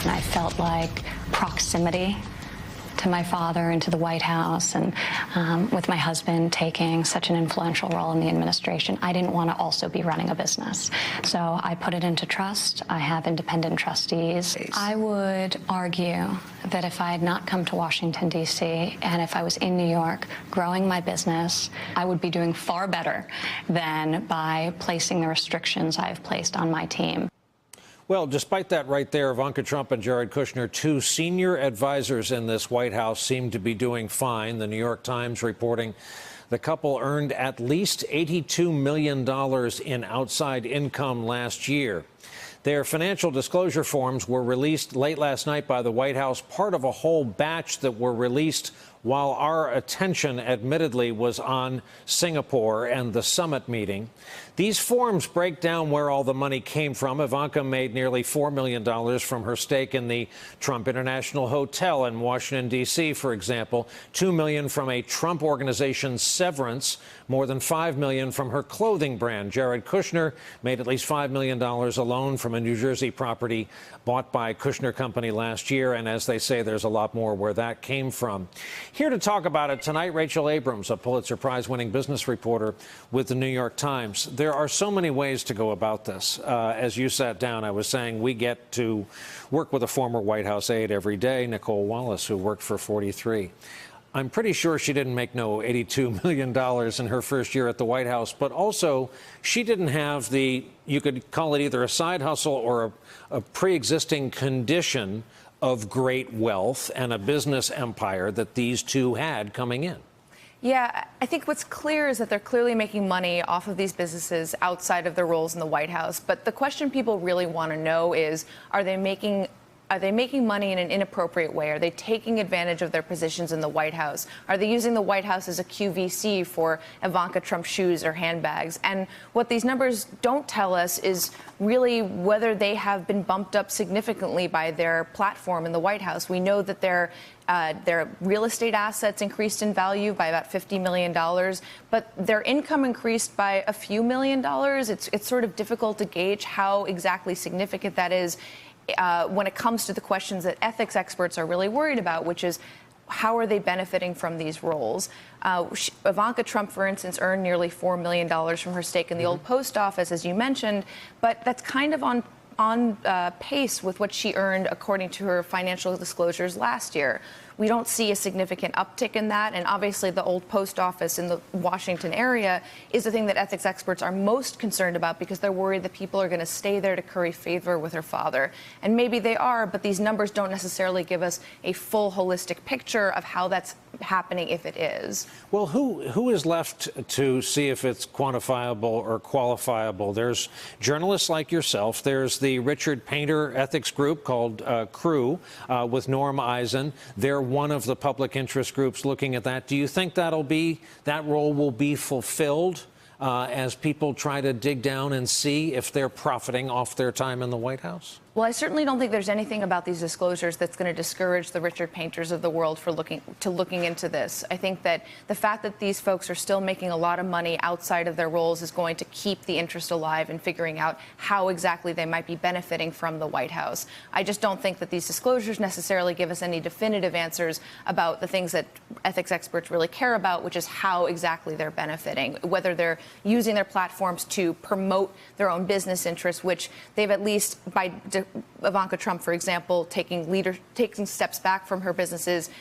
And I felt like proximity to my father and to the White House, and with my husband taking such an influential role in the administration, I didn't want to also be running a business. So I put it into trust. I have independent trustees. I would argue that if I had not come to Washington, D.C., and if I was in New York growing my business, I would be doing far better than by placing the restrictions I've placed on my team. Well, despite that right there, Ivanka Trump and Jared Kushner, two senior advisors in this White House, seem to be doing fine. The New York Times reporting the couple earned at least $82 million in outside income last year. Their financial disclosure forms were released late last night by the White House, part of a whole batch that were released while our attention, admittedly, was on Singapore and the summit meeting. These forms break down where all the money came from. Ivanka made nearly $4 million from her stake in the Trump International Hotel in Washington, D.C., for example, $2 million from a Trump Organization severance, more than $5 million from her clothing brand. Jared Kushner made at least $5 million alone from a New Jersey property bought by Kushner Company last year, and as they say, there's a lot more where that came from. Here to talk about it tonight, Rachel Abrams, a Pulitzer Prize-winning business reporter with the New York Times. There are so many ways to go about this. As you sat down, I was saying we get to work with a former White House aide every day, Nicole Wallace, who worked for 43. I'm pretty sure she didn't make no $82 million in her first year at the White House, but also she didn't have the, you could call it either a side hustle or a pre-existing condition of great wealth and a business empire that these two had coming in. Yeah, I think what's clear is that they're clearly making money off of these businesses outside of their roles in the White House. But the question people really want to know is, are they making money in an inappropriate way? Are they taking advantage of their positions in the White House? Are they using the White House as a QVC for Ivanka Trump shoes or handbags? And what these numbers don't tell us is really whether they have been bumped up significantly by their platform in the White House. We know that their real estate assets increased in value by about $50 million, but their income increased by a few $1 million. It's sort of difficult to gauge how exactly significant that is when it comes to the questions that ethics experts are really worried about, which is how are they benefiting from these roles? Ivanka Trump, for instance, earned nearly $4 million from her stake in the old post office, as you mentioned, but that's kind of on pace with what she earned according to her financial disclosures last year. We don't see a significant uptick in that, and obviously the old post office in the Washington area is the thing that ethics experts are most concerned about because they're worried that people are going to stay there to curry favor with her father. And maybe they are, but these numbers don't necessarily give us a full holistic picture of how that's happening if it is. Well, who is left to see if it's quantifiable or qualifiable? There's journalists like yourself. There's the Richard Painter ethics group called Crew with Norm Eisen. They're one of the public interest groups looking at that. Do you think that role will be fulfilled as people try to dig down and see if they're profiting off their time in the White House? Well, I certainly don't think there's anything about these disclosures that's going to discourage the Richard Painters of the world for looking into this. I think that the fact that these folks are still making a lot of money outside of their roles is going to keep the interest alive in figuring out how exactly they might be benefiting from the White House. I just don't think that these disclosures necessarily give us any definitive answers about the things that ethics experts really care about, which is how exactly they're benefiting, whether they're using their platforms to promote their own business interests, which they've at least, by Ivanka Trump, for example, taking steps back from her businesses,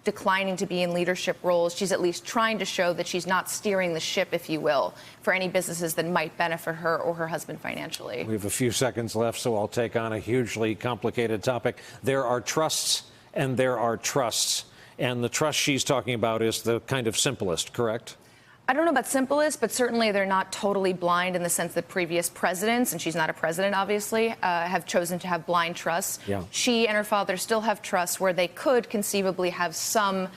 declining to be in leadership roles. She's at least trying to show that she's not steering the ship, if you will, for any businesses that might benefit her or her husband financially. We have a few seconds left, so I'll take on a hugely complicated topic. There are trusts and there are trusts. And the trust she's talking about is the kind of simplest, correct? I don't know about simplest, but certainly they're not totally blind in the sense that previous presidents, and she's not a president, obviously, have chosen to have blind trusts. Yeah. She and her father still have trusts where they could conceivably have some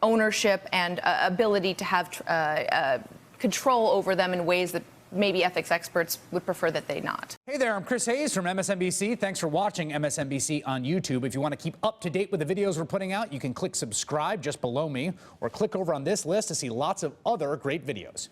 ownership and ability to have control over them in ways that maybe ethics experts would prefer that they not. Hey there, I'm Chris Hayes from MSNBC. Thanks for watching MSNBC on YouTube. If you want to keep up to date with the videos we're putting out, you can click subscribe just below me or click over on this list to see lots of other great videos.